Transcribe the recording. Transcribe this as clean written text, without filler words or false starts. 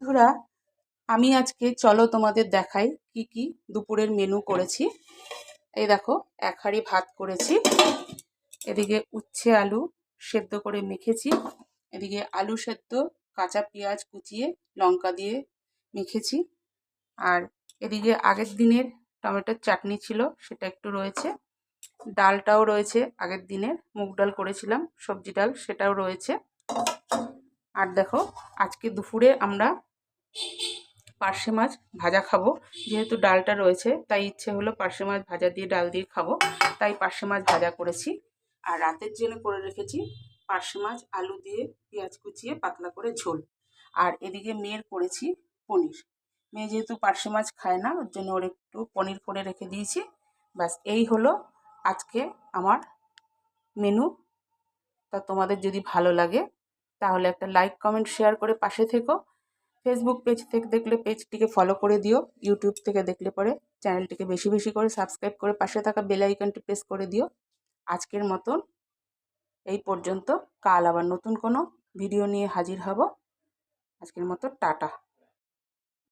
বন্ধুরা, আমি আজকে চলো তোমাদের দেখাই কি কি দুপুরের মেনু করেছি। এই দেখো, এক হাঁড়ি ভাত করেছি। এদিকে উচ্ছে আলু সেদ্ধ করে মেখেছি। এদিকে আলু সেদ্ধ, কাঁচা পেঁয়াজ কুচিয়ে লঙ্কা দিয়ে মেখেছি। আর এদিকে আগের দিনের টমেটোর চাটনি ছিল, সেটা একটু রয়েছে। ডালটাও রয়েছে, আগের দিনের মুগ ডাল করেছিলাম, সবজি ডাল, সেটাও রয়েছে। আর দেখো, আজকে দুপুরে আমরা পার্শে মাছ ভাজা খাবো। যেহেতু ডালটা রয়েছে তাই ইচ্ছে হলো পার্শে মাছ ভাজা দিয়ে ডাল দিয়ে খাবো, তাই পার্শে মাছ ভাজা করেছি। আর রাতের জন্য করে রেখেছি পার্শে মাছ আলু দিয়ে পেঁয়াজ কুচিয়ে পাতলা করে ঝোল। আর এদিকে মেয়ের করেছি পনির। মেয়ে যেহেতু পার্শে মাছ খায় না, ওর জন্য ওর একটু পনির করে রেখে দিয়েছি। ব্যাস, এই হলো আজকে আমার মেনু। তা তোমাদের যদি ভালো লাগে তাহলে একটা লাইক কমেন্ট শেয়ার করে পাশে থেকো। ফেসবুক পেজ থেকে দেখলে পেজটিকে ফলো করে দিও। ইউটিউব থেকে দেখলে পরে চ্যানেলটিকে বেশি বেশি করে সাবস্ক্রাইব করে পাশে থাকা বেল আইকনটি প্রেস করে দিও। আজকের মতন এই পর্যন্ত। কাল আবার নতুন কোনো ভিডিও নিয়ে হাজির হব। আজকের মতো টাটা।